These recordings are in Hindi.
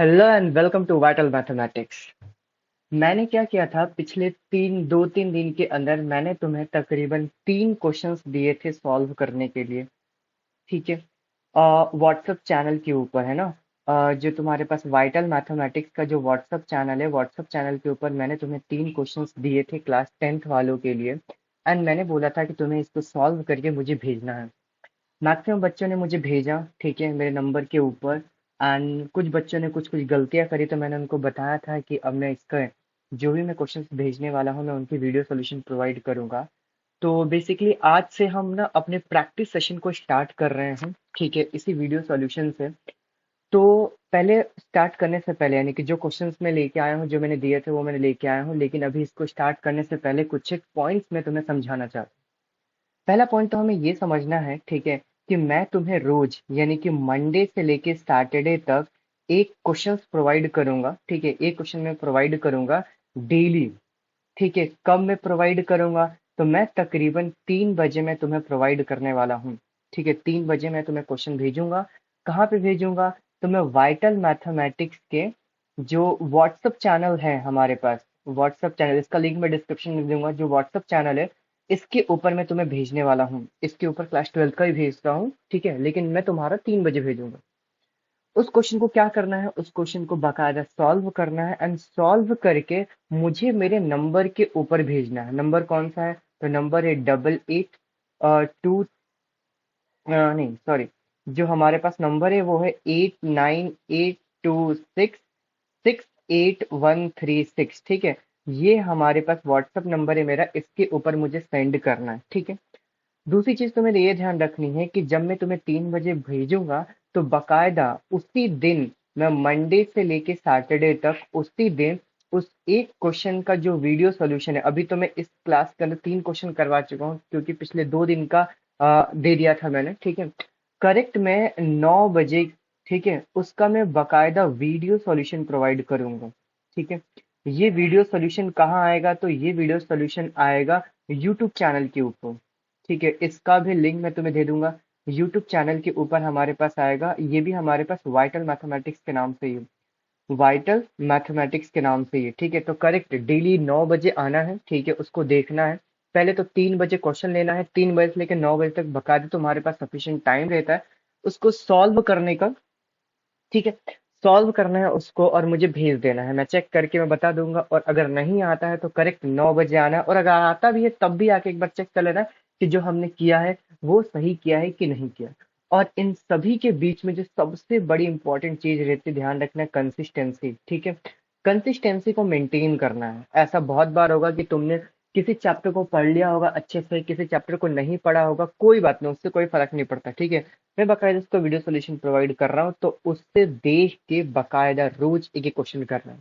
Hello and welcome to Vital Mathematics. मैंने क्या किया था पिछले 2-3 दिन के अंदर मैंने तुम्हें तकरीबन 3 क्वेश्चंस दिए थे सॉल्व करने के लिए। ठीक है। व्हाट्सएप चैनल के ऊपर है ना। जो तुम्हारे पास वाइटल मैथमेटिक्स का जो व्हाट्सएप चैनल है, व्हाट्सएप चैनल के ऊपर मैंने तुम्हें 3 क्वेश्चंस दिए थे क्लास 10th वालों के लिए। एंड मैंने बोला था कि तुम्हें इसको सॉल्व करके मुझे भेजना है। मैक्सिमम बच्चों ने मुझे भेजा, ठीक है, मेरे नंबर के ऊपर। एंड कुछ बच्चों ने कुछ कुछ गलतियां करी, तो मैंने उनको बताया था कि अब मैं इसका जो भी मैं क्वेश्चंस भेजने वाला हूँ मैं उनकी वीडियो सॉल्यूशन प्रोवाइड करूंगा। तो बेसिकली आज से हम ना अपने प्रैक्टिस सेशन को स्टार्ट कर रहे हैं, ठीक है, इसी वीडियो सॉल्यूशन से। तो पहले स्टार्ट करने से पहले, यानी कि जो क्वेश्चंस मैं लेके आया हूँ, जो मैंने दिए थे वो मैंने लेके आया हूँ, लेकिन अभी इसको स्टार्ट करने से पहले कुछ एक पॉइंट्स मैं तुम्हें समझाना चाहता हूँ। पहला पॉइंट तो हमें ये समझना है, ठीक है, कि मैं तुम्हें रोज यानी कि मंडे से लेके सैटरडे तक एक क्वेश्चन प्रोवाइड करूंगा, ठीक है, एक क्वेश्चन मैं प्रोवाइड करूंगा डेली। ठीक है, कब मैं प्रोवाइड करूंगा? तो मैं तकरीबन 3 बजे मैं तुम्हें प्रोवाइड करने वाला हूँ। ठीक है, 3 बजे मैं तुम्हें क्वेश्चन भेजूंगा। कहाँ पे भेजूंगा? तो मैं वाइटल मैथमेटिक्स के जो व्हाट्सएप चैनल है हमारे पास, व्हाट्सएप चैनल, इसका लिंक मैं डिस्क्रिप्शन में दूंगा, जो व्हाट्सएप चैनल है इसके ऊपर मैं तुम्हें भेजने वाला हूँ। इसके ऊपर क्लास 12th का ही भेजता हूँ, ठीक है, लेकिन मैं तुम्हारा 3 बजे भेजूंगा। उस क्वेश्चन को क्या करना है? उस क्वेश्चन को बाकायदा सॉल्व करना है एंड सॉल्व करके मुझे मेरे नंबर के ऊपर भेजना है। नंबर कौन सा है? तो नंबर है 88 टू, नहीं सॉरी, जो हमारे पास नंबर है वो है 8982668136। ठीक है, ये हमारे पास व्हाट्सएप नंबर है मेरा, इसके ऊपर मुझे सेंड करना है। ठीक है। दूसरी चीज तुम्हें ये ध्यान रखनी है कि जब मैं तुम्हें 3 बजे भेजूंगा तो बकायदा उसी दिन, मैं मंडे से लेके सैटरडे तक उसी दिन उस एक क्वेश्चन का जो वीडियो सॉल्यूशन है, अभी तो मैं इस क्लास के अंदर 3 क्वेश्चन करवा चुका हूँ क्योंकि पिछले 2 दिन का दे दिया था मैंने, ठीक है। करेक्ट मैं 9 बजे, ठीक है, उसका मैं बकायदा वीडियो सॉल्यूशन प्रोवाइड करूंगा। ठीक है। ये वीडियो सॉल्यूशन कहाँ आएगा? तो ये वीडियो सॉल्यूशन आएगा यूट्यूब चैनल के ऊपर। ठीक है, इसका भी लिंक मैं तुम्हें दे दूंगा। यूट्यूब चैनल के ऊपर हमारे पास आएगा, ये भी हमारे पास वाइटल मैथमेटिक्स के नाम से ही, वाइटल मैथमेटिक्स के नाम से ही, ठीक है। तो करेक्ट डेली 9 बजे आना है, ठीक है, उसको देखना है। पहले तो 3 बजे क्वेश्चन लेना है, 3 बजे से लेकर 9 बजे तक बकायदा तुम्हारे पास सफिशिएंट टाइम रहता है उसको सॉल्व करने का। ठीक है, सॉल्व करना है उसको और मुझे भेज देना है, मैं चेक करके मैं बता दूंगा। और अगर नहीं आता है तो करेक्ट 9 बजे आना है, और अगर आता भी है तब भी आके एक बार चेक कर लेना कि जो हमने किया है वो सही किया है कि नहीं किया। और इन सभी के बीच में जो सबसे बड़ी इंपॉर्टेंट चीज रहती है, ध्यान रखना, कंसिस्टेंसी। ठीक है, कंसिस्टेंसी को मेंटेन करना है। ऐसा बहुत बार होगा कि तुमने किसी चैप्टर को पढ़ लिया होगा अच्छे से, किसी चैप्टर को नहीं पढ़ा होगा, कोई बात नहीं, उससे कोई फर्क नहीं पड़ता। ठीक है, मैं बकायदा उसको वीडियो सॉल्यूशन प्रोवाइड कर रहा हूँ, तो उससे देख के बकायदा रोज एक एक क्वेश्चन करना है।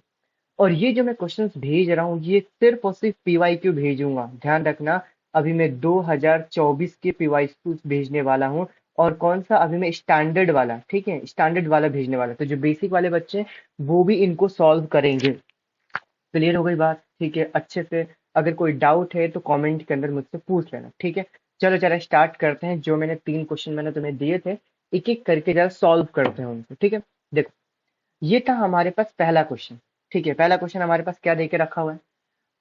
और ये जो मैं क्वेश्चंस भेज रहा हूँ ये सिर्फ और सिर्फ पीवाईक्यू भेजूंगा, ध्यान रखना। अभी मैं 2024 के पीवाईक्यू भेजने वाला हूँ। और कौन सा? अभी मैं स्टैंडर्ड वाला, ठीक है, स्टैंडर्ड वाला भेजने वाला। तो जो बेसिक वाले बच्चे हैं वो भी इनको सॉल्व करेंगे। क्लियर हो गई बात? ठीक है, अच्छे से। अगर कोई डाउट है तो कमेंट के अंदर मुझसे पूछ लेना, ठीक है। चलो जरा स्टार्ट करते हैं। जो मैंने 3 क्वेश्चन मैंने तुम्हें दिए थे, एक एक करके जरा सॉल्व करते हैं उनको, ठीक है। देखो, ये था हमारे पास पहला क्वेश्चन। ठीक है, पहला क्वेश्चन हमारे पास क्या देके रखा हुआ है?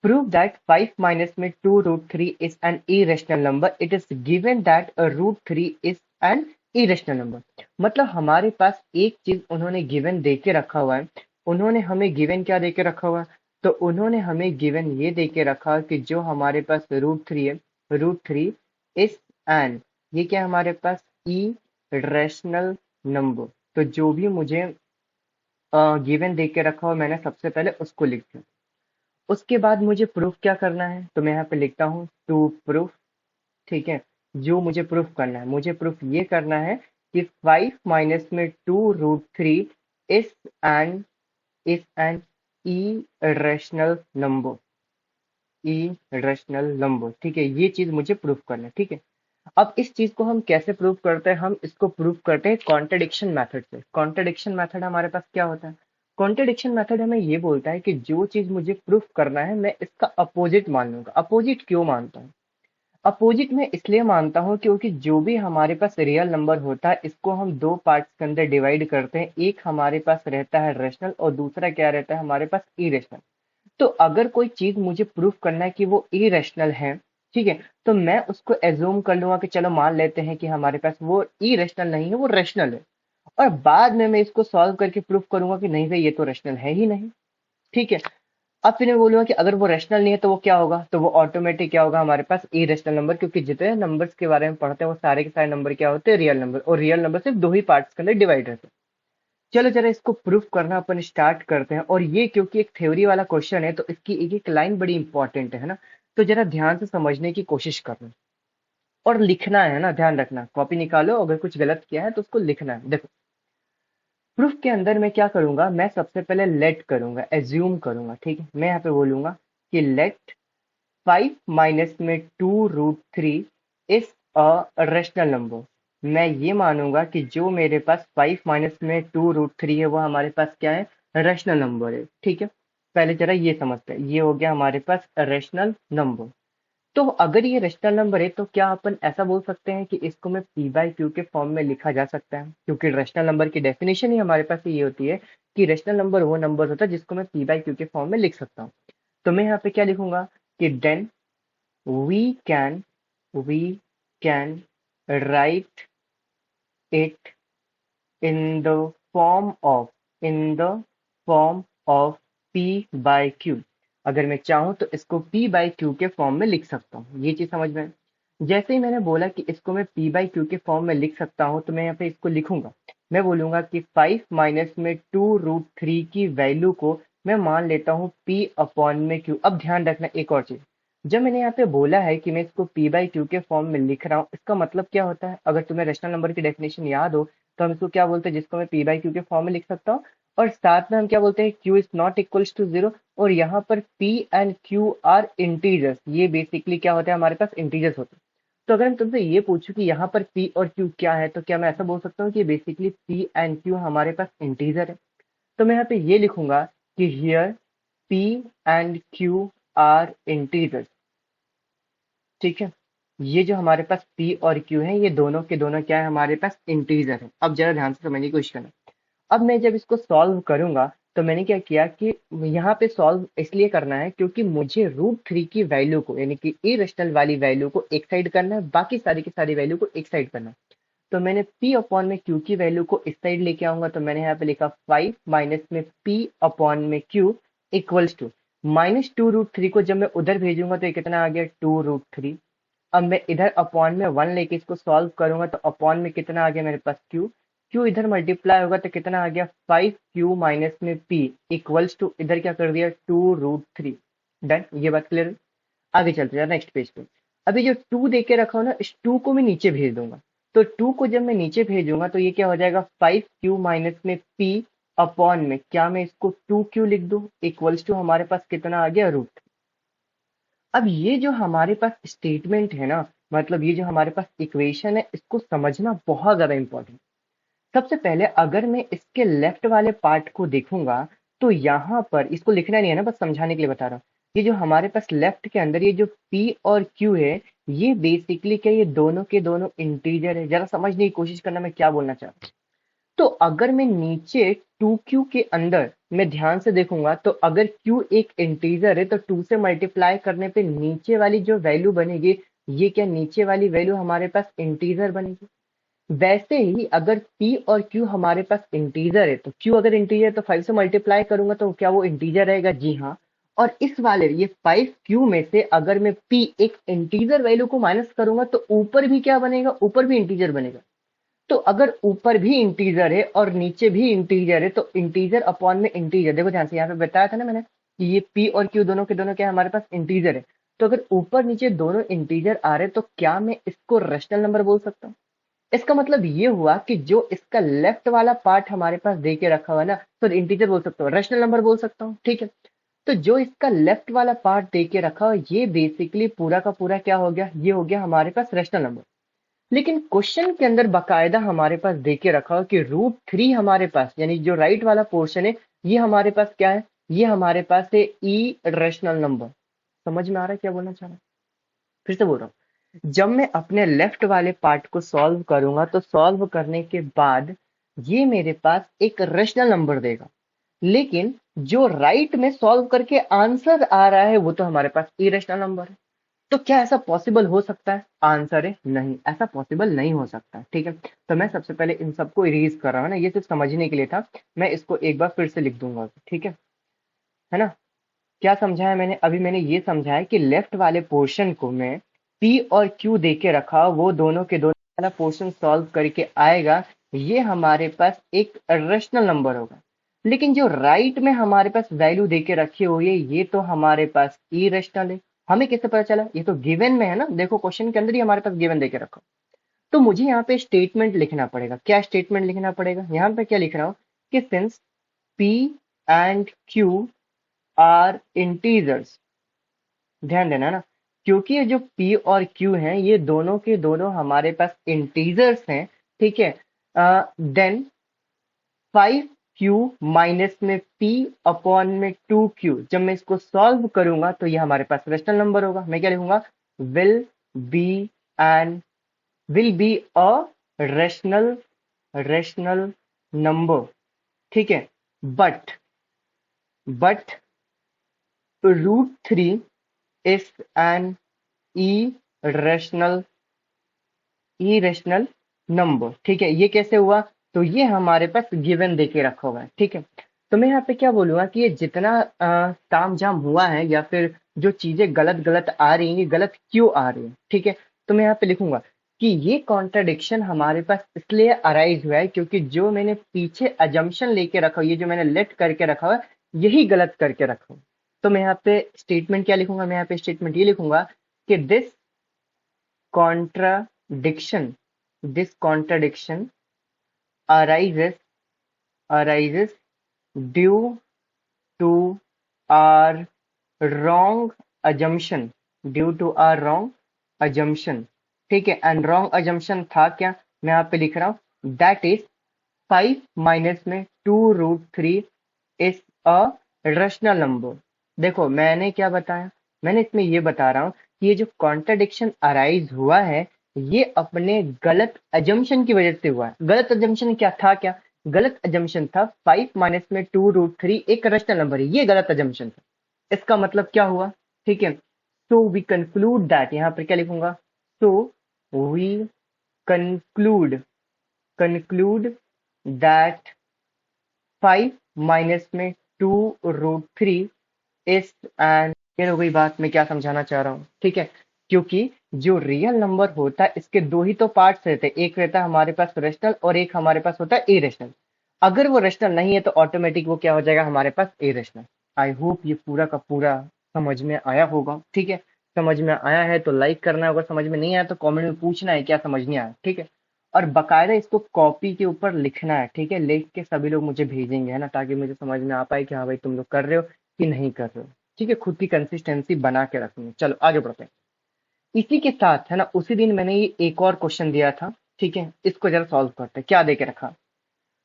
प्रूव दैट 5 माइनस में 2√3 is an irrational number. It is given that √3 is an irrational number. मतलब हमारे पास एक चीज उन्होंने गिवन दे के रखा हुआ है। उन्होंने हमें गिवन क्या दे के रखा हुआ है? तो उन्होंने हमें गिवन ये दे के रखा कि जो हमारे पास √3 है, √3 इज एन, ये क्या है हमारे पास? ई रेशनल नंबर। तो जो भी मुझे गिवन दे के रखा हुआ मैंने सबसे पहले उसको लिख दिया। उसके बाद मुझे प्रूफ क्या करना है? तो मैं यहाँ पे लिखता हूँ टू प्रूफ। ठीक है, जो मुझे प्रूफ करना है, मुझे प्रूफ ये करना है कि 5 माइनस में 2√3 is an is an irrational number, irrational number. ठीक है, ये चीज मुझे प्रूफ करना है, ठीक है। अब इस चीज को हम कैसे प्रूव करते हैं? हम इसको प्रूव करते हैं कॉन्ट्रडिक्शन मेथड से। कॉन्ट्रडिक्शन मेथड हमारे पास क्या होता है? कॉन्ट्रडिक्शन मेथड हमें ये बोलता है कि जो चीज मुझे प्रूफ करना है मैं इसका अपोजिट मान लूंगा। अपोजिट क्यों मानता हूँ? अपोजिट में इसलिए मानता हूँ क्योंकि जो भी हमारे पास रियल नंबर होता है इसको हम दो पार्ट्स के अंदर डिवाइड करते हैं। एक हमारे पास रहता है रेशनल और दूसरा क्या रहता है हमारे पास इरेशनल। तो अगर कोई चीज मुझे प्रूफ करना है कि वो इरेशनल है, ठीक है, तो मैं उसको एज्यूम कर लूंगा कि चलो मान लेते हैं कि हमारे पास वो इरेशनल नहीं है, वो रेशनल है। और बाद में मैं इसको सॉल्व करके प्रूफ करूंगा कि नहीं भाई ये तो रेशनल है ही नहीं। ठीक है। अब फिर मैं बोलूंगा कि अगर वो रेशनल नहीं है तो वो क्या होगा, तो वो ऑटोमेटिक क्या होगा हमारे पास इरेशनल नंबर, क्योंकि जितने नंबर्स के बारे में पढ़ते हैं वो सारे के सारे नंबर क्या होते हैं, रियल नंबर, और रियल नंबर सिर्फ दो ही पार्ट्स के अंदर डिवाइड रहते हैं। चलो जरा इसको प्रूफ करना अपन स्टार्ट करते हैं। और ये क्योंकि एक थ्योरी वाला क्वेश्चन है तो इसकी एक एक लाइन बड़ी इंपॉर्टेंट है ना, तो जरा ध्यान से समझने की कोशिश करना और लिखना है ना, ध्यान रखना, कॉपी निकालो, अगर कुछ गलत किया है तो उसको लिखना है। देखो प्रूफ के अंदर मैं क्या करूंगा, मैं सबसे पहले लेट करूंगा, एज्यूम करूंगा, ठीक है। मैं यहाँ पे बोलूंगा कि लेट 5 माइनस में 2√3 इज अ रेशनल नंबर। मैं ये मानूंगा कि जो मेरे पास 5 माइनस में 2√3 है वो हमारे पास क्या है, रेशनल नंबर है। ठीक है, पहले जरा ये समझते हैं, ये हो गया हमारे पास रेशनल नंबर। तो अगर ये रेशनल नंबर है तो क्या अपन ऐसा बोल सकते हैं कि इसको मैं पी बाई क्यू के फॉर्म में लिखा जा सकता है, क्योंकि रेशनल नंबर की डेफिनेशन ही हमारे पास ये होती है कि रेशनल नंबर वो नंबर होता है जिसको मैं पी बाई क्यू के फॉर्म में लिख सकता हूँ। तो मैं यहाँ पे क्या लिखूंगा कि then we can we can write it in the form of in the form of p by q। अगर मैं चाहूं तो इसको p by q के फॉर्म में लिख सकता हूँ। ये चीज समझ में आई? जैसे ही मैंने बोला कि इसको मैं p by q के फॉर्म में लिख सकता हूँ तो मैं यहाँ पे इसको लिखूंगा। मैं बोलूंगा कि 5 माइनस में 2√3 की वैल्यू को मैं मान लेता हूँ p अपॉन में q। अब ध्यान रखना एक और चीज, जब मैंने यहाँ पे बोला है कि मैं इसको p बाई क्यू के फॉर्म में लिख रहा हूँ, इसका मतलब क्या होता है, अगर तुम्हें रेशनल नंबर की डेफिनेशन याद हो तो हम इसको क्या बोलते हैं, जिसको मैं p बाई क्यू के फॉर्म में लिख सकता हूँ। और साथ में हम क्या बोलते हैं, q is not equals to zero. और यहाँ पर p and q are integers, ये बेसिकली क्या होता है हमारे पास, इंटीजर्स होते हैं। तो अगर मैं तुमसे ये पूछूं कि यहाँ पर p और q क्या है, तो क्या मैं ऐसा बोल सकता हूँ कि बेसिकली p एंड q हमारे पास इंटीजर है। तो मैं यहाँ पे ये लिखूंगा कि here p and q are integers. ठीक है, ये जो हमारे पास p और q है ये दोनों के दोनों क्या है हमारे पास, इंटीजर है। अब जरा ध्यान से समझने की कोशिश करना। अब मैं जब इसको सॉल्व करूंगा तो मैंने क्या किया कि यहाँ पे सॉल्व इसलिए करना है क्योंकि मुझे √3 की वैल्यू को, यानी कि इरेशनल वाली वैल्यू को एक साइड करना है, बाकी सारी की सारी वैल्यू को एक साइड करना है। तो मैंने p अपॉन में q की वैल्यू को इस साइड लेके आऊंगा, तो मैंने यहाँ पे लिखा 5 माइनस में p अपॉन में q इक्वल्स टू -2√3 को जब मैं उधर भेजूंगा तो ये कितना आ गया, 2√3। अब मैं इधर अपॉन में 1 लेके इसको सॉल्व करूंगा तो अपॉन में कितना आ गया मेरे पास, q। q इधर मल्टीप्लाई होगा तो कितना आ गया, 5q माइनस में p इक्वल्स टू इधर क्या कर दिया, 2√3। डन, ये बात क्लियर है। आगे चलते हैं नेक्स्ट पेज पे। अभी जो 2 दे के रखा हो ना, इस 2 को मैं नीचे भेज दूंगा। तो 2 को जब मैं नीचे भेजूंगा तो ये क्या हो जाएगा, 5q माइनस में p अपॉन में, क्या मैं इसको 2q लिख दूं, इक्वल्स टू हमारे पास कितना आ गया, रूट। अब ये जो हमारे पास स्टेटमेंट है ना, मतलब ये जो हमारे पास इक्वेशन है, इसको समझना बहुत ज्यादा इंपॉर्टेंट। सबसे पहले अगर मैं इसके लेफ्ट वाले पार्ट को देखूंगा तो यहाँ पर इसको लिखना नहीं है ना, बस समझाने के लिए बता रहा हूँ। ये जो हमारे पास लेफ्ट के अंदर ये जो p और q है, ये बेसिकली क्या, ये दोनों के दोनों इंटीजर है। जरा समझने की कोशिश करना मैं क्या बोलना चाह रहा हूँ। तो अगर मैं नीचे 2q के अंदर मैं ध्यान से देखूंगा तो अगर q एक इंटीजर है तो 2 से मल्टीप्लाई करने पे नीचे वाली जो वैल्यू बनेगी, ये क्या, नीचे वाली वैल्यू हमारे पास इंटीजर बनेगी। वैसे ही अगर p और q हमारे पास इंटीजर है तो q अगर इंटीजर है तो 5 से मल्टीप्लाई करूंगा तो क्या वो इंटीजर रहेगा, जी हाँ। और इस वाले ये 5q में से अगर मैं p एक इंटीजर वैल्यू को माइनस करूंगा तो ऊपर भी क्या बनेगा, ऊपर भी इंटीजर बनेगा। तो अगर ऊपर भी इंटीजर है और नीचे भी इंटीजर है तो इंटीजर अपॉन में इंटीजर, देखो ध्यान से, यहाँ पे बताया था ना मैंने कि ये p और q दोनों के दोनों क्या है हमारे पास, इंटीजर है। तो अगर ऊपर नीचे दोनों इंटीजर आ रहे तो क्या मैं इसको रेशनल नंबर बोल सकता हूँ। इसका मतलब ये हुआ कि जो इसका लेफ्ट वाला पार्ट हमारे पास दे के रखा हुआ है ना, तो इंटीजर बोल सकता हूँ, रेशनल नंबर बोल सकता हूँ, ठीक है। तो जो इसका लेफ्ट वाला पार्ट दे के रखा हो ये बेसिकली पूरा का पूरा क्या हो गया, ये हो गया हमारे पास रेशनल नंबर। लेकिन क्वेश्चन के अंदर बकायदा हमारे पास दे के रखा हो कि √3 हमारे पास, यानी जो राइट वाला पोर्शन है, ये हमारे पास क्या है, ये हमारे पास है ई रेशनल नंबर। समझ में आ रहा है क्या बोलना चाह रहा हूँ, फिर से बोल रहा हूँ। जब मैं अपने लेफ्ट वाले पार्ट को सॉल्व करूंगा तो सॉल्व करने के बाद ये मेरे पास एक रेशनल नंबर देगा, लेकिन जो राइट में सॉल्व करके आंसर आ रहा है वो तो हमारे पास इरेशनल नंबर है। तो क्या ऐसा पॉसिबल हो सकता है? आंसर है नहीं, ऐसा पॉसिबल नहीं हो सकता। ठीक है, तो मैं सबसे पहले इन सबको इरेज कर रहा हूँ ना, ये सिर्फ समझने के लिए था। मैं इसको एक बार फिर से लिख दूंगा, ठीक है ना? क्या समझाया मैंने? अभी मैंने ये समझाया कि लेफ्ट वाले पोर्शन को मैं पी और क्यू दे के रखा, वो दोनों के दोनों वाला पोर्शन सॉल्व करके आएगा, ये हमारे पास एक रेशनल नंबर होगा। लेकिन जो राइट में हमारे पास वैल्यू दे के रखी हुई है ये तो हमारे पास इरेशनल है। हमें कैसे पता चला? ये तो गिवन में है ना, देखो क्वेश्चन के अंदर ही हमारे पास गिवन दे के रखा। तो मुझे यहाँ पे स्टेटमेंट लिखना पड़ेगा। क्या स्टेटमेंट लिखना पड़ेगा? यहाँ पे क्या लिख रहा हूँ कि since P and Q R integers, ध्यान देना ना, क्योंकि ये जो P और Q हैं ये दोनों के दोनों हमारे पास इंटीजर्स हैं, ठीक है। देन 5Q माइनस में P अपॉन में 2Q, जब मैं इसको सॉल्व करूंगा तो ये हमारे पास रेशनल नंबर होगा। मैं क्या लिखूंगा? Will be and will be a rational rational number, ठीक है। But √3 is an irrational irrational number, ठीक है। ये कैसे हुआ? तो ये हमारे पास गिवन देके रखा हुआ है, ठीक है। तो मैं यहाँ पे क्या बोलूंगा कि ये जितना तामझाम हुआ है या फिर जो चीजें गलत गलत आ रही हैं, ये गलत क्यों आ रही है, ठीक है। तो मैं यहाँ पे लिखूंगा कि ये कॉन्ट्राडिक्शन हमारे पास इसलिए अराइज हुआ है क्योंकि जो मैंने पीछे अजम्पशन लेके रखा हुआ, ये जो मैंने लेट करके रखा हुआ है, यही गलत करके रखा हुआ। तो मैं यहाँ पे स्टेटमेंट क्या लिखूंगा? मैं यहाँ पे स्टेटमेंट ये लिखूंगा कि contradiction this contradiction arises arises due to our wrong assumption due to our wrong assumption, ठीक है। एंड रॉन्ग assumption था क्या? मैं यहाँ पे लिख रहा हूँ दैट इज 5 माइनस में 2√3 इज अ रेशनल नंबर। देखो मैंने क्या बताया? मैंने इसमें ये बता रहा हूँ कि ये जो कॉन्ट्रडिक्शन अराइज हुआ है ये अपने गलत अजम्पशन की वजह से हुआ है। गलत अजम्पशन क्या था? क्या गलत अजम्पशन था? 5 माइनस में 2√3 एक रेशनल नंबर है, ये गलत अजम्पशन था। इसका मतलब क्या हुआ? ठीक है, सो वी कंक्लूड दैट, यहाँ पर क्या लिखूंगा? So we conclude conclude that 5 minus में 2√3 इस एंड, क्लियर हो गई बात मैं क्या समझाना चाह रहा हूँ? ठीक है, क्योंकि जो रियल नंबर होता है इसके दो ही तो पार्ट्स रहते हैं, एक रहता है हमारे पास रेशनल और एक हमारे पास होता है इरेशनल। अगर वो रेशनल नहीं है तो ऑटोमेटिक वो क्या हो जाएगा? हमारे पास इरेशनल। आई होप ये पूरा का पूरा समझ में आया होगा, ठीक है। समझ में आया है तो लाइक करना होगा, समझ में नहीं आया तो कमेंट में पूछना है क्या समझ नहीं आया, ठीक है। और बकायदा इसको कॉपी के ऊपर लिखना है, ठीक है, लिख के सभी लोग मुझे भेजेंगे, है ना, ताकि मुझे समझ में आ पाए कि हाँ भाई तुम लोग कर रहे हो कि नहीं कर रहे हो, ठीक है। खुद की कंसिस्टेंसी बना के रखनी है। चलो आगे बढ़ते हैं। इसी के साथ है ना, उसी दिन मैंने ये एक और क्वेश्चन दिया था, ठीक है, इसको जरा सॉल्व करते हैं। क्या दे के रखा?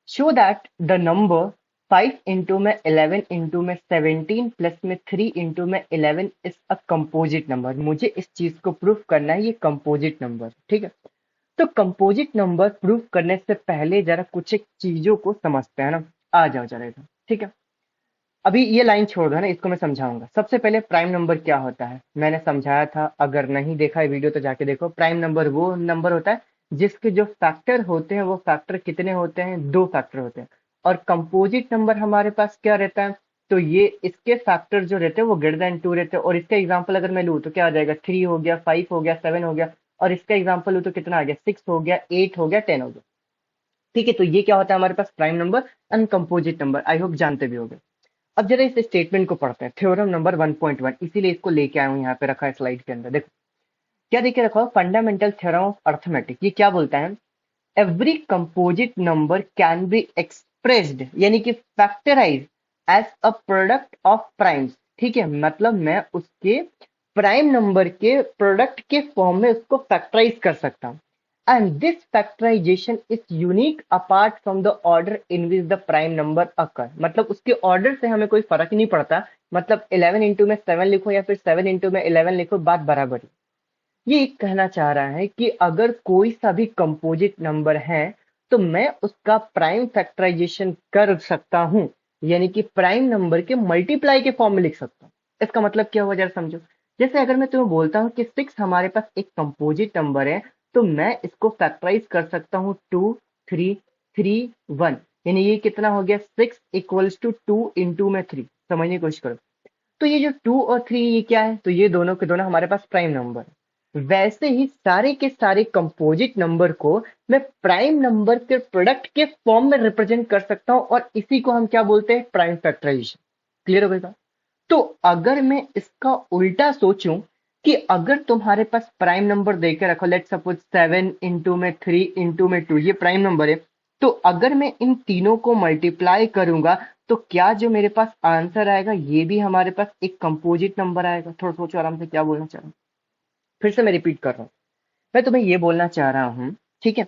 Show that the number 5 into में 11 इंटू में 17 प्लस में 3 इंटू में 11 इज अ कंपोजिट नंबर। मुझे इस चीज को प्रूफ करना है, ये कंपोजिट नंबर, ठीक है। तो कंपोजिट नंबर प्रूफ करने से पहले जरा कुछ एक चीजों को समझते हैं ना। आ जाओ जरा इधर, ठीक है। अभी ये लाइन छोड़ दो ना, इसको मैं समझाऊंगा। सबसे पहले प्राइम नंबर क्या होता है मैंने समझाया था, अगर नहीं देखा है वीडियो तो जाके देखो। प्राइम नंबर वो नंबर होता है जिसके जो फैक्टर होते हैं वो फैक्टर कितने होते हैं? दो फैक्टर होते हैं। और कंपोजिट नंबर हमारे पास क्या रहता है? तो ये इसके फैक्टर जो रहते हैं वो ग्रेटर देन 2 रहते हैं। और इसका एग्जाम्पल अगर मैं लूँ तो क्या आ जाएगा? 3 हो गया, 5 हो गया, 7 हो गया। और इसका एग्जाम्पल लूँ तो कितना आ गया? 6 हो गया, 8 हो गया, 10 हो गया, ठीक है। तो ये क्या होता है हमारे पास? Prime number, uncomposite number. I hope जानते भी होगे। अब जरा इस स्टेटमेंट को पढ़ते हैं, थ्योरम नंबर 1.1, इसीलिए इसको लेके आया हूं, यहाँ पे रखा है स्लाइड के अंदर। देखो क्या देखे रखा हो? Fundamental theorem of arithmetic. ये क्या बोलता है? Every composite number can be expressed, यानी कि factorise as a product of primes, ठीक है। मतलब मैं उसके प्राइम नंबर के प्रोडक्ट के फॉर्म में उसको फैक्टराइज कर सकता हूँ। And this factorisation is unique apart from the order in which the prime numbers occur. मतलब उसके ऑर्डर से हमें कोई फर्क ही नहीं पड़ता। मतलब 11 इंटू में 7 लिखो या फिर 7 इंटू में 11 लिखो, बात बराबर है। ये कहना चाह रहा है कि अगर कोई सा भी कंपोजिट नंबर है तो मैं उसका प्राइम फैक्टराइजेशन कर सकता हूं, यानी कि प्राइम नंबर के मल्टीप्लाई के फॉर्म में लिख सकता हूं। इसका मतलब क्या हुआ जरा समझो। जैसे अगर मैं तुम्हें बोलता हूं कि 6 हमारे पास एक कंपोजिट नंबर है, तो मैं इसको फैक्टराइज कर सकता हूं 2 3 3 1, यानी ये कितना हो गया 6 इक्वल्स टू 2 × 3। समझने की कोशिश करो। तो ये जो 2 और 3 ये क्या है, तो ये दोनों के दोनों हमारे पास प्राइम नंबर है। वैसे ही सारे के सारे कंपोजिट नंबर को मैं प्राइम नंबर के प्रोडक्ट के फॉर्म में रिप्रेजेंट कर सकता हूं, और इसी को हम क्या बोलते हैं, प्राइम फैक्टराइजेशन। क्लियर हो गई बात। तो अगर मैं इसका उल्टा सोचूं कि अगर तुम्हारे पास प्राइम नंबर देके रखो, लेट सपोज 7 × 3 × 2 ये प्राइम नंबर है, तो अगर मैं इन तीनों को मल्टीप्लाई करूंगा तो क्या जो मेरे पास आंसर आएगा ये भी हमारे पास एक कंपोजिट नंबर आएगा। थोड़ा सोचो आराम से क्या बोलना चाह रहा हूँ। फिर से मैं रिपीट कर रहा हूँ। मैं तुम्हें ये बोलना चाह रहा हूं, ठीक है,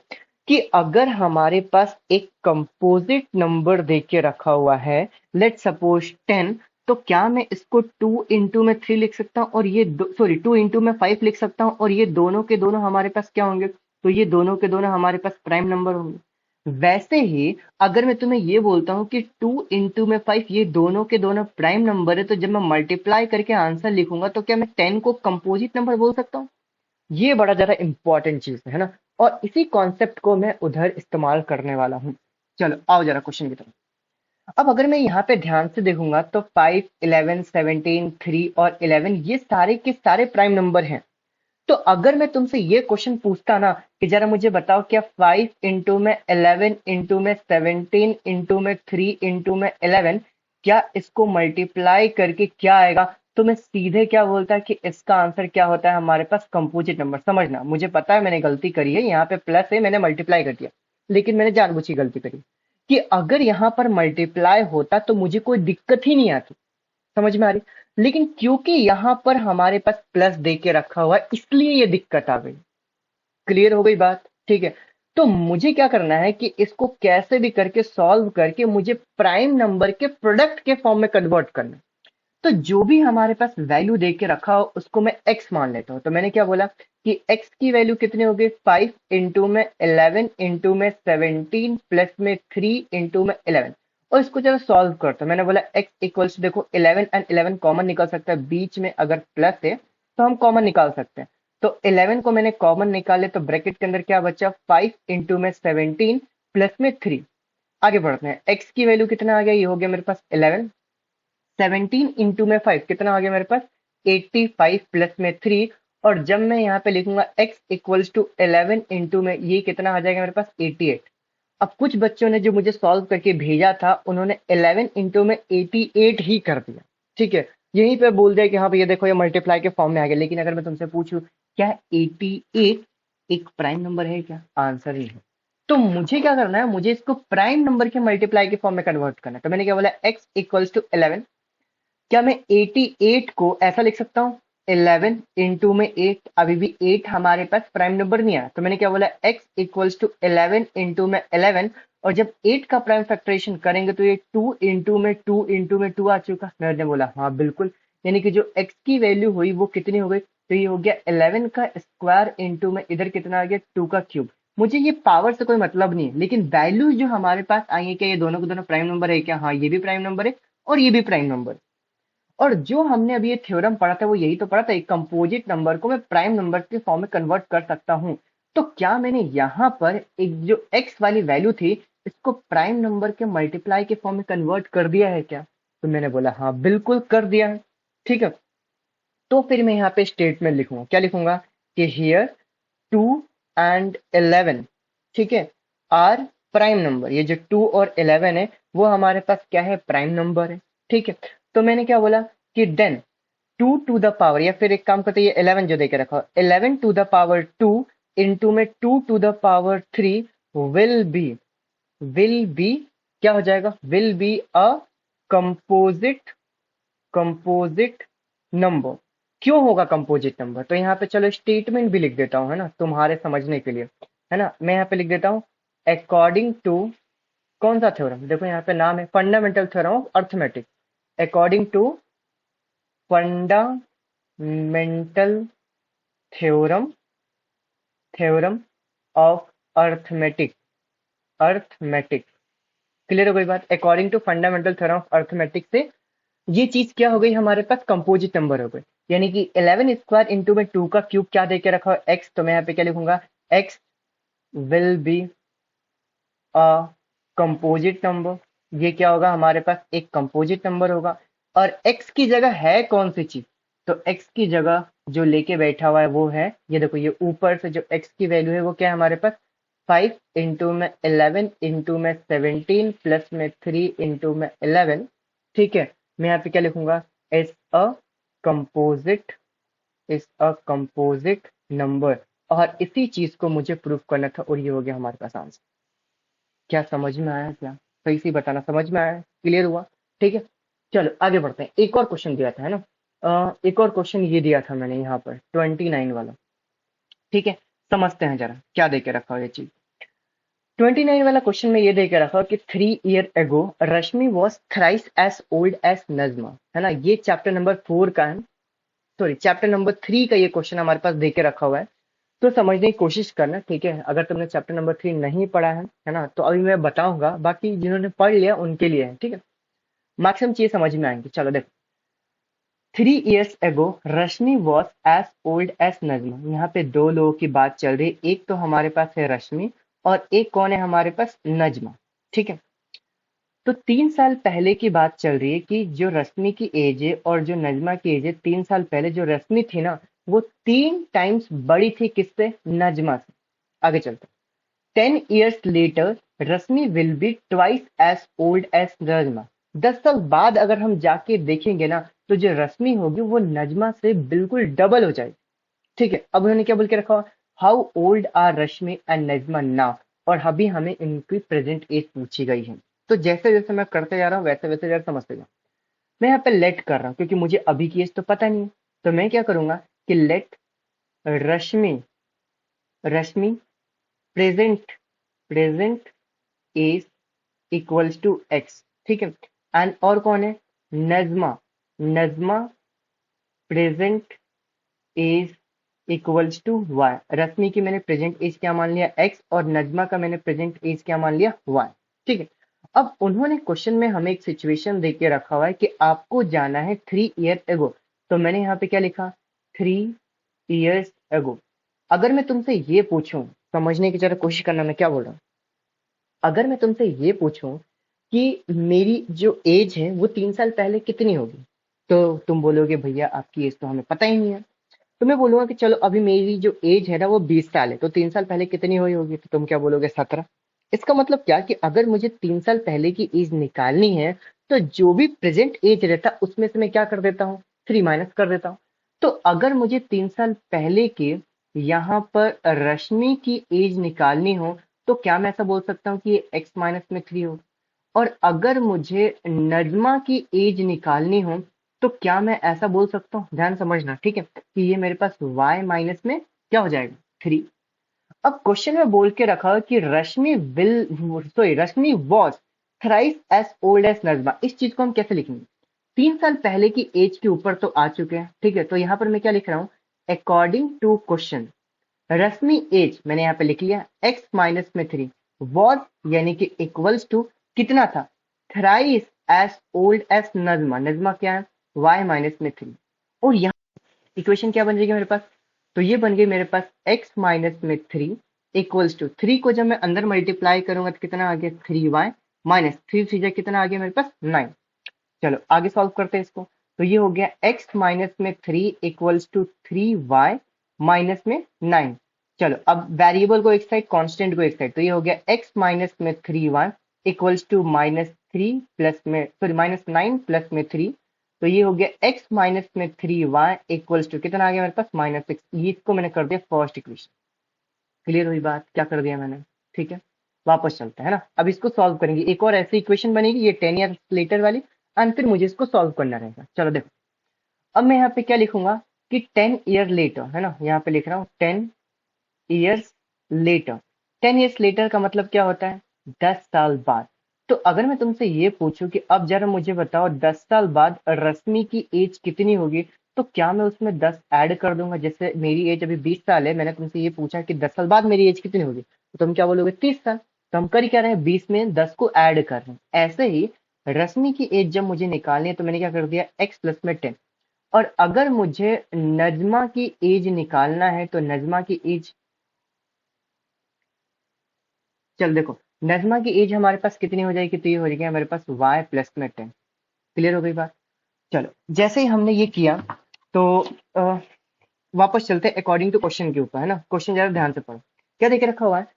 कि अगर हमारे पास एक कंपोजिट नंबर देके रखा हुआ है, लेट सपोज 10, तो क्या मैं इसको 2 × 3 लिख सकता हूँ, और ये सॉरी 2 × 5 लिख सकता हूँ, और ये दोनों के दोनों हमारे पास क्या होंगे, तो ये दोनों के दोनों हमारे पास प्राइम नंबर होंगे। वैसे ही अगर मैं तुम्हें ये बोलता हूँ कि 2 × 5 ये दोनों के दोनों प्राइम नंबर है, तो जब मैं मल्टीप्लाई करके आंसर लिखूंगा तो क्या मैं 10 को कंपोजिट नंबर बोल सकता हूँ। ये बड़ा ज्यादा इंपॉर्टेंट चीज है ना, और इसी कॉन्सेप्ट को मैं उधर इस्तेमाल करने वाला हूं। चलो आओ जरा क्वेश्चन की तरफ। अब अगर मैं यहाँ पे ध्यान से देखूंगा तो 5 11 17 3 और 11 ये सारे के सारे प्राइम नंबर हैं। तो अगर मैं तुमसे ये क्वेश्चन पूछता ना कि जरा मुझे बताओ क्या 5 × 11 × 17 × 3 × क्या इसको मल्टीप्लाई करके क्या आएगा, तो मैं सीधे क्या बोलता है कि इसका आंसर क्या होता है हमारे पास कंपोजिट नंबर। समझना, मुझे पता है मैंने गलती करी है, यहाँ पे प्लस है मैंने मल्टीप्लाई कर दिया, लेकिन मैंने जानबूझ के गलती करी कि अगर यहाँ पर मल्टीप्लाई होता तो मुझे कोई दिक्कत ही नहीं आती। समझ में आ रही। लेकिन क्योंकि यहां पर हमारे पास प्लस दे के रखा हुआ है इसलिए ये दिक्कत आ गई। क्लियर हो गई बात, ठीक है। तो मुझे क्या करना है कि इसको कैसे भी करके सॉल्व करके मुझे प्राइम नंबर के प्रोडक्ट के फॉर्म में कन्वर्ट करना है। तो जो भी हमारे पास वैल्यू दे के रखा हो उसको मैं एक्स मान लेता हूं। तो मैंने क्या बोला कि एक्स की वैल्यू कितनी होगी, 5 × 11 × 17 +में 3 × 11, और इसको जरा सॉल्व करता हूं। मैंने बोला एक्स इक्वल्स, देखो 11 एंड 11 कॉमन निकल सकता है, बीच में अगर प्लस है तो हम कॉमन निकाल सकते हैं। तो 11 को मैंने कॉमन निकाले तो ब्रैकेट के अंदर क्या बचा, 5 × 17 +में 3। आगे बढ़ते हैं, एक्स की वैल्यू कितना आ गया, ये हो गया मेरे पास 11। 17 × 5 कितना आ गया मेरे पास, 85 +में 3। और जब मैं यहाँ पे लिखूंगा x इक्वल्स टू 11 × में ये कितना आ जाएगा मेरे पास 88। अब कुछ बच्चों ने जो मुझे सॉल्व करके भेजा था उन्होंने 11 × में 88 ही कर दिया, ठीक है। यहीं पे बोल दिया कि हाँ भैया देखो ये मल्टीप्लाई के फॉर्म में आ गया। लेकिन अगर मैं तुमसे पूछूं क्या 88 एक प्राइम नंबर है, क्या आंसर ही है। तो मुझे क्या करना है, मुझे इसको प्राइम नंबर के मल्टीप्लाई के फॉर्म में कन्वर्ट करना है। तो मैंने क्या बोला, x इक्वल्स टू 11। क्या मैं 88 को ऐसा लिख सकता हूँ, 11 × में 8, अभी भी 8 हमारे पास प्राइम नंबर नहीं आया। तो मैंने क्या बोला, x इक्वल्स टू 11 × में 11, और जब 8 का प्राइम फैक्टरेशन करेंगे तो ये 2 × 2 आ चुका। मैंने बोला हाँ बिल्कुल, यानी कि जो x की वैल्यू हुई वो कितनी हो गई, तो ये हो गया 11 का स्क्वायर इंटू में इधर कितना आ गया 2 का क्यूब। मुझे ये पावर से कोई मतलब नहीं है, लेकिन वैल्यू जो हमारे पास आई है, क्या ये दोनों के दोनों प्राइम नंबर है, क्या हाँ ये भी प्राइम नंबर है और ये भी प्राइम नंबर है। और जो हमने अभी ये थ्योरम पढ़ा था वो यही तो पढ़ा था, एक कंपोजिट नंबर को मैं प्राइम नंबर के फॉर्म में कन्वर्ट कर सकता हूं। तो क्या मैंने यहां पर एक जो एक्स वाली वैल्यू थी इसको प्राइम नंबर के मल्टीप्लाई के फॉर्म में कन्वर्ट कर दिया है क्या, तो मैंने बोला हाँ बिल्कुल कर दिया है, ठीक है। तो फिर मैं यहाँ पे स्टेटमेंट लिखूंगा, क्या लिखूंगा कि हियर 2 and 11, ठीक है, आर प्राइम नंबर। ये जो 2 और 11 है वो हमारे पास क्या है, प्राइम नंबर है, ठीक है। तो मैंने क्या बोला कि देन 2 to the power, या फिर एक काम करते हैं ये 11 जो देके रखा 11 to the power 2 इंटू में 2 to the power 3 will be क्या हो जाएगा, will be a composite composite number. क्यों होगा कंपोजिट नंबर, तो यहाँ पे चलो स्टेटमेंट भी लिख देता हूँ, है ना, तुम्हारे समझने के लिए, है ना। मैं यहाँ पे लिख देता हूँ अकॉर्डिंग टू, कौन सा थ्योरम, देखो यहाँ पे नाम है fundamental theorem of arithmetic. According to fundamental theorem theorem of arithmetic arithmetic. Clear हो गई बात? According to fundamental theorem of arithmetic से ये चीज क्या हो गई हमारे पास, कंपोजिट नंबर हो गए। यानी कि 11 स्क्वायर इंटू में 2 का क्यूब क्या दे के रखा हो, एक्स। तो मैं यहाँ पे क्या लिखूंगा, x will be a composite number. ये क्या होगा हमारे पास, एक कंपोजिट नंबर होगा। और एक्स की जगह है कौन सी चीज, तो एक्स की जगह जो लेके बैठा हुआ है वो है, ये देखो, ये ऊपर से जो एक्स की वैल्यू है वो क्या है हमारे पास, 5 इंटू में 11 इंटू में 17 प्लस में 3 इंटू में 11। ठीक है, मैं यहाँ पे क्या लिखूंगा, is a composite is a composite number. और इसी चीज को मुझे प्रूफ करना था और ये हो गया हमारे पास आंसर। क्या समझ में आया? क्या सही से बताना, समझ में आया, क्लियर हुआ? ठीक है, चलो आगे बढ़ते हैं। एक और क्वेश्चन दिया था, है ना? एक और क्वेश्चन ये दिया था मैंने यहाँ पर 29 वाला। ठीक है, समझते हैं जरा क्या दे के रखा हो ये चीज। 29 वाला क्वेश्चन में ये दे के रखा हो कि 3 year ago Rashmi was thrice as old as Najma, है ना? ये चैप्टर नंबर 4 का है, सॉरी चैप्टर नंबर 3 का ये क्वेश्चन हमारे पास दे के रखा हुआ है। तो समझने की कोशिश करना, ठीक है? अगर तुमने चैप्टर नंबर 3 नहीं पढ़ा है ना, तो अभी मैं बताऊंगा, बाकी जिन्होंने पढ़ लिया उनके लिए है, ठीक है? मैक्सिमम चीज समझ में आएंगी। चलो देखो, 3 years ago Rashmi was as old as Najma. यहाँ पे दो लोगों की बात चल रही है, एक तो हमारे पास है रश्मि और एक कौन है हमारे पास, नजमा। ठीक है, तो 3 साल पहले की बात चल रही है कि जो रश्मि की एज है और जो नजमा की एज है, 3 साल पहले जो रश्मि थी ना, वो 3 टाइम्स बड़ी थी किससे, नजमा से। आगे चलते, 10 years later Rashmi will be twice as old as Najma. 10 साल बाद अगर हम जाके देखेंगे ना, तो जो रश्मि होगी वो नजमा से बिल्कुल डबल हो जाएगी। ठीक है, अब उन्होंने क्या बोल के रखा, how old are Rashmi and Najma now. और अभी हमें इनकी प्रेजेंट एज पूछी गई है। तो जैसे जैसे मैं करते जा रहा हूँ वैसे वैसे जरा समझते जाओ। मैं यहाँ पे लेट कर रहा हूँ क्योंकि मुझे अभी की एज तो पता नहीं है। तो मैं क्या करूंगा कि let Rashmi Rashmi present present age equals to X. ठीक है, एंड और कौन है, Najma Najma present age equals to Y. Rashmi की मैंने प्रेजेंट एज क्या मान लिया, एक्स, और नजमा का मैंने प्रेजेंट एज क्या मान लिया, वाई। ठीक है, अब उन्होंने क्वेश्चन में हमें एक सिचुएशन दे के रखा हुआ है कि आपको जाना है 3 ईयर एगो। तो मैंने यहाँ पे क्या लिखा, 3 ईयर्स एगो। अगर मैं तुमसे ये पूछूं, समझने की जरा कोशिश करना मैं क्या बोल रहा हूँ। अगर मैं तुमसे ये पूछूं कि मेरी जो एज है वो 3 साल पहले कितनी होगी, तो तुम बोलोगे भैया आपकी एज तो हमें पता ही नहीं है। तो मैं बोलूंगा कि चलो अभी मेरी जो एज है ना वो 20 साल है, तो 3 साल पहले कितनी हुई होगी, तो तुम क्या बोलोगे, 17। इसका मतलब क्या कि अगर मुझे 3 साल पहले की एज निकालनी है, तो जो भी प्रेजेंट एज रहता उसमें से मैं क्या कर देता हूँ, 3 माइनस कर देता हूँ। तो अगर मुझे 3 साल पहले के यहाँ पर रश्मि की एज निकालनी हो, तो क्या मैं ऐसा बोल सकता हूँ कि ये x-3 हो। और अगर मुझे नजमा की एज निकालनी हो, तो क्या मैं ऐसा बोल सकता हूँ, ध्यान समझना, ठीक है, कि ये मेरे पास y माइनस में क्या हो जाएगा, 3। अब क्वेश्चन में बोल के रखा है कि Rashmi was thrice as old as Najma. इस चीज को हम कैसे लिखेंगे, 3 साल पहले की एज के ऊपर तो आ चुके हैं, ठीक है। तो यहाँ पर मैं क्या लिख रहा हूँ, according to question Rashmi age मैंने यहाँ पे लिख लिया x-3 वॉज, यानी कि इक्वल्स टू कितना था, thrice as old as Najma. Najma क्या है, y-3। और यहाँ इक्वेशन क्या बन जाएगी मेरे पास, तो ये बन गई मेरे पास x-3 इक्वल्स टू 3 को जब मैं अंदर मल्टीप्लाई करूंगा तो कितना आ गया, 3y माइनस 3 कितना आ गया मेरे पास, 9। चलो आगे सॉल्व करते हैं इसको। तो ये हो गया x-3 equals to 3y minus में 9। चलो अब वेरिएबल को एक साइड, कांस्टेंट को एक साइड, तो ये हो गया x-3y इक्वल्स टू -3 प्लस में, सॉरी -9 प्लस में 3। तो ये हो गया x-3y इक्वल्स टू कितना आ गया मेरे पास, -6। ये इसको मैंने कर दिया फर्स्ट इक्वेशन। क्लियर हुई बात, क्या कर दिया मैंने? ठीक है, वापस चलते हैं ना। अब इसको सॉल्व करेंगे, एक और ऐसी इक्वेशन बनेगी ये 10 ईयर लेटर वाली, एंड फिर मुझे इसको सॉल्व करना रहेगा। चलो देखो, अब मैं यहाँ पे क्या लिखूंगा कि 10 ईयर लेटर, है ना, यहाँ पे लिख रहा हूँ 10 ईयर्स लेटर। 10 ईयर्स लेटर का मतलब क्या होता है, 10 साल बाद। तो अगर मैं तुमसे ये पूछूं कि अब जरा मुझे बताओ 10 साल बाद रश्मि की एज कितनी होगी, तो क्या मैं उसमें 10 ऐड कर दूंगा? जैसे मेरी एज अभी 20 साल है, मैंने तुमसे ये पूछा कि 10 साल बाद मेरी एज कितनी होगी, तो तुम क्या बोलोगे? 30 साल। तो हम कर क्या रहे हैं? 20 में 10 को ऐड कर रहे हैं। ऐसे ही रश्मि की एज जब मुझे निकालनी है तो मैंने क्या कर दिया? x प्लस में 10। और अगर मुझे नजमा की एज निकालना है तो नजमा की एज, चल देखो, नजमा की एज हमारे पास कितनी हो जाएगी? तो ये हो जाएगी हमारे पास y प्लस में 10। क्लियर हो गई बात? चलो, जैसे ही हमने ये किया तो अ, वापस चलते हैं अकॉर्डिंग टू क्वेश्चन के ऊपर, है ना? क्वेश्चन जरा ध्यान से पढ़ो। क्या देखे रखा हुआ है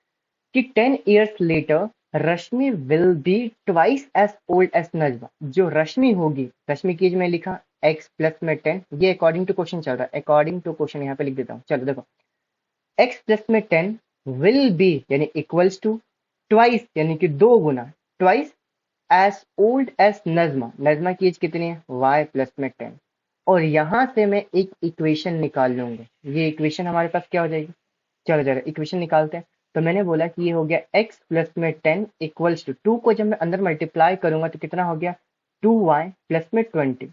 कि 10 years later Rashmi will be twice as old as Najma. जो रश्मि होगी, रश्मि की एज में लिखा x प्लस में 10, ये अकॉर्डिंग टू क्वेश्चन चल रहा है, अकॉर्डिंग टू क्वेश्चन यहाँ पे लिख देता हूँ। चलो देखो, x प्लस में 10 विल बी यानी इक्वल्स टू ट्वाइस यानी कि दो गुना, twice as old as Najma. Najma की एज कितनी है? y प्लस में 10। और यहां से मैं एक इक्वेशन निकाल लूंगा। ये इक्वेशन हमारे पास क्या हो जाएगी? चलो जरा इक्वेशन निकालते हैं। तो मैंने बोला कि ये हो गया x प्लस में 10 इक्वल्स टू 2 को जब मैं अंदर मल्टीप्लाई करूंगा तो कितना हो गया? 2y प्लस में 20।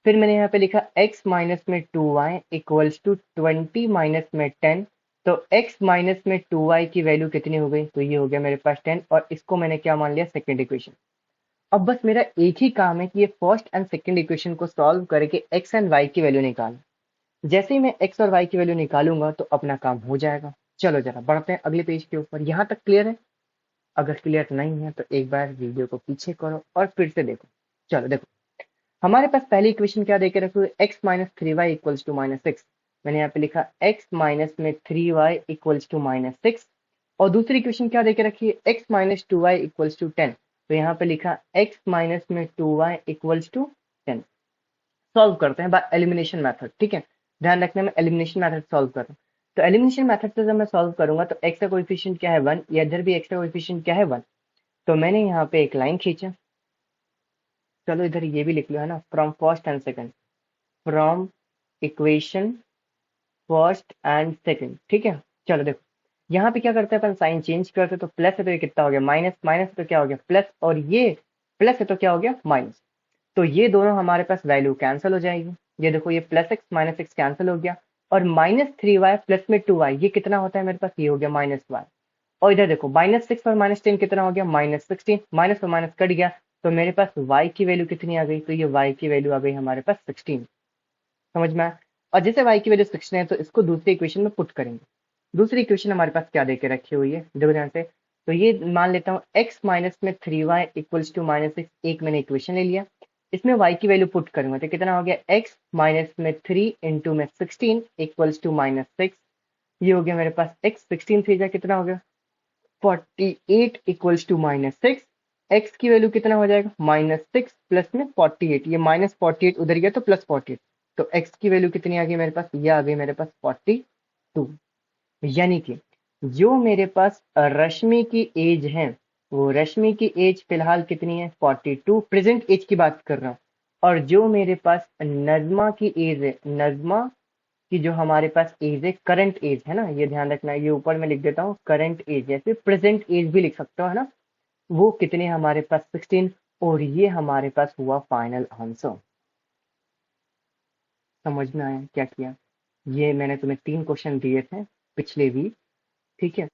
फिर मैंने यहाँ पे लिखा x माइनस में 2y इक्वल्स टू 20 माइनस में 10। तो x माइनस में 2y की वैल्यू कितनी हो गई? तो ये हो गया मेरे पास 10, और इसको मैंने क्या मान लिया? Second equation. अब बस मेरा एक ही काम है कि ये फर्स्ट एंड सेकेंड इक्वेशन को सॉल्व करके x एंड y की वैल्यू निकाल। जैसे ही मैं x और y की वैल्यू निकालूंगा तो अपना काम हो जाएगा। चलो जरा बढ़ते हैं अगले पेज के ऊपर। यहाँ तक क्लियर है? अगर क्लियर नहीं है तो एक बार वीडियो को पीछे करो और फिर से देखो। चलो देखो, हमारे पास पहली इक्वेशन क्या देके रखी हुई? x minus three y equals to minus six. मैंने यहाँ पे लिखा x माइनस में three y equals to minus six. और दूसरी इक्वेशन क्या देके रखी है? x minus two y equals to 10। तो यहाँ पे लिखा x माइनस में two y equals to 10। Solve करते हैं बाय एलिमिनेशन मेथड, ठीक है? ध्यान रखना, मैं एलिमिनेशन मेथड सॉल्व कर रहा हूँ। तो एलिमिनेशन मेथड से जब मैं सॉल्व करूंगा तो x का कोएफिशिएंट क्या है? 1। या इधर भी x का कोएफिशिएंट क्या है? 1। तो मैंने यहाँ पे एक लाइन खींचा। चलो इधर ये भी लिख लो, है ना? From first and second, from equation first and second, ठीक है? चलो देखो, यहाँ पे क्या करते हैं अपन? साइन चेंज करते हैं। तो प्लस है तो ये कितना हो गया? माइनस। माइनस तो क्या हो गया? प्लस। और ये प्लस है तो क्या हो गया? माइनस। तो ये दोनों हमारे पास वैल्यू कैंसिल हो जाएगी। ये देखो, ये plus x minus x cancel हो गया। और माइनस थ्री वाई प्लस में टू वाई, ये कितना होता है मेरे पास? ये हो गया माइनस वाई। और इधर देखो, माइनस सिक्स और माइनस 10 कितना हो गया? माइनस 16। माइनस और माइनस कट गया, तो मेरे पास y की वैल्यू कितनी आ गई? तो ये y की वैल्यू आ गई हमारे पास 16। समझ में आया? और जैसे y की वैल्यू 16 है तो इसको दूसरी इक्वेशन में पुट करेंगे। दूसरी इक्वेशन हमारे पास क्या देके रखी हुई है? देखो ध्यान से। तो ये मान लेता हूँ x माइनस में three y equals to minus six, एक मैंने इक्वेशन ले लिया। इसमें y की वैल्यू पुट करूंगा तो कितना हो गया? x माइनस में थ्री इंटू में 16 इक्वल्स टू माइनस सिक्स। ये हो गया मेरे पास x। 16 थ्री जा कितना हो गया? 48 equals to minus six. X की वैल्यू कितना हो जाएगा? माइनस सिक्स प्लस में 48। ये माइनस 48 उधर गया तो प्लस 48। तो एक्स की वैल्यू कितनी आ गई मेरे पास? ये आ गई मेरे पास 42। यानी कि जो मेरे पास रश्मि की एज है, वो रश्मि की एज फिलहाल कितनी है? 42, प्रेजेंट एज की बात कर रहा हूँ। और जो मेरे पास नजमा की एज है, नजमा कि जो हमारे पास एज है, करंट एज है ना, ये ध्यान रखना है। ये ऊपर मैं लिख देता हूँ करंट एज, या फिर प्रेजेंट एज भी लिख सकता हूँ, है ना? वो कितने हमारे पास? 16। और ये हमारे पास हुआ फाइनल आंसर। समझ में आया क्या किया? ये मैंने तुम्हें 3 क्वेश्चन दिए थे पिछले वीक, ठीक है?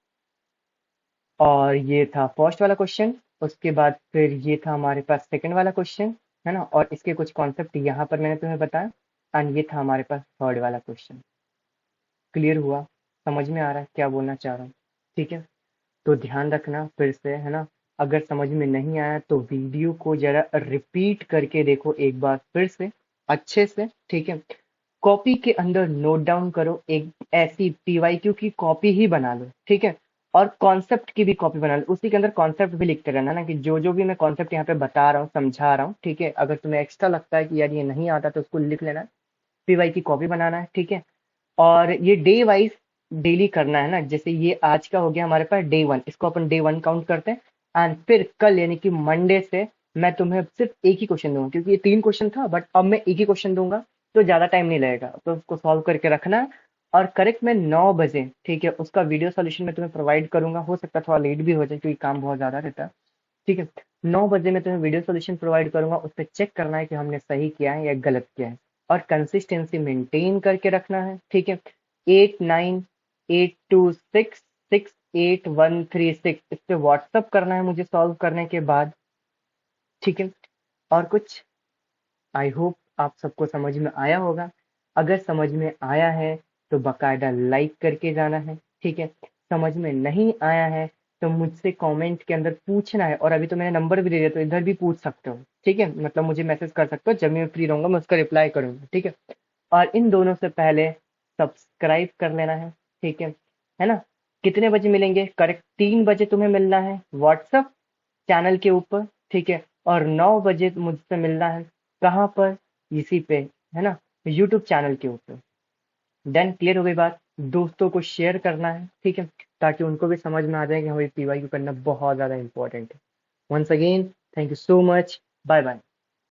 और ये था फर्स्ट वाला क्वेश्चन। उसके बाद फिर ये था हमारे पास सेकंड वाला क्वेश्चन, है ना? और इसके कुछ कॉन्सेप्ट यहाँ पर मैंने तुम्हें बताया। एंड ये था हमारे पास थर्ड वाला क्वेश्चन। क्लियर हुआ? समझ में आ रहा है क्या बोलना चाह रहा हूँ? ठीक है, तो ध्यान रखना फिर से, है ना? अगर समझ में नहीं आया तो वीडियो को जरा रिपीट करके देखो एक बार फिर से अच्छे से, ठीक है? कॉपी के अंदर नोट डाउन करो, एक ऐसी पीवाईक्यू की कॉपी ही बना लो, ठीक है? और कॉन्सेप्ट की भी कॉपी बना लो, उसी के अंदर कॉन्सेप्ट भी लिखते रहना ना, कि जो जो भी मैं कॉन्सेप्ट यहाँ पे बता रहा हूँ, समझा रहा हूँ, ठीक है? अगर तुम्हें एक्स्ट्रा लगता है कि यार ये नहीं आता तो उसको लिख लेना। पीवाई की कॉपी बनाना है, ठीक है? और ये डे वाइज डेली करना है ना। जैसे ये आज का हो गया हमारे पास डे वन, इसको अपन डे वन काउंट करते हैं। एंड फिर कल यानी कि मंडे से मैं तुम्हें सिर्फ एक ही क्वेश्चन दूंगा, क्योंकि ये 3 क्वेश्चन था बट अब मैं एक ही क्वेश्चन दूंगा, तो ज्यादा टाइम नहीं लगेगा, तो उसको सॉल्व करके रखना है। और करेक्ट मैं 9 बजे, ठीक है, उसका वीडियो सोल्यूशन मैं तुम्हें प्रोवाइड करूंगा। हो सकता है थोड़ा लेट भी हो जाए क्योंकि काम बहुत ज्यादा रहता है, ठीक है? 9 बजे मैं तुम्हें वीडियो सोल्यूशन प्रोवाइड करूंगा, उस पर चेक करना है कि हमने सही किया है या गलत किया है। और कंसिस्टेंसी मेंटेन करके रखना है, ठीक है। 8982668136 इस पे व्हाट्सअप करना है मुझे सॉल्व करने के बाद, ठीक है। और कुछ, आई होप आप सबको समझ में आया होगा। अगर समझ में आया है तो बकायदा लाइक करके जाना है, ठीक है। समझ में नहीं आया है तो मुझसे कमेंट के अंदर पूछना है, और अभी तो मैंने नंबर भी दे दिया तो इधर भी पूछ सकते हो, ठीक है। मतलब मुझे मैसेज कर सकते हो, जब मैं फ्री रहूंगा मैं उसका रिप्लाई करूंगा, ठीक है। और इन दोनों से पहले सब्सक्राइब कर लेना है, ठीक है ना। कितने बजे मिलेंगे? करेक्ट 3 बजे तुम्हें मिलना है व्हाट्सअप चैनल के ऊपर, ठीक है। और 9 बजे मुझसे मिलना है, कहाँ पर? इसी पे, है ना, यूट्यूब चैनल के ऊपर। देन क्लियर हो गई बात। दोस्तों को शेयर करना है, ठीक है, ताकि उनको भी समझ में आ जाए कि हमें पीवाईक्यू करना बहुत ज्यादा इंपॉर्टेंट है। Once again, thank you so much, bye bye.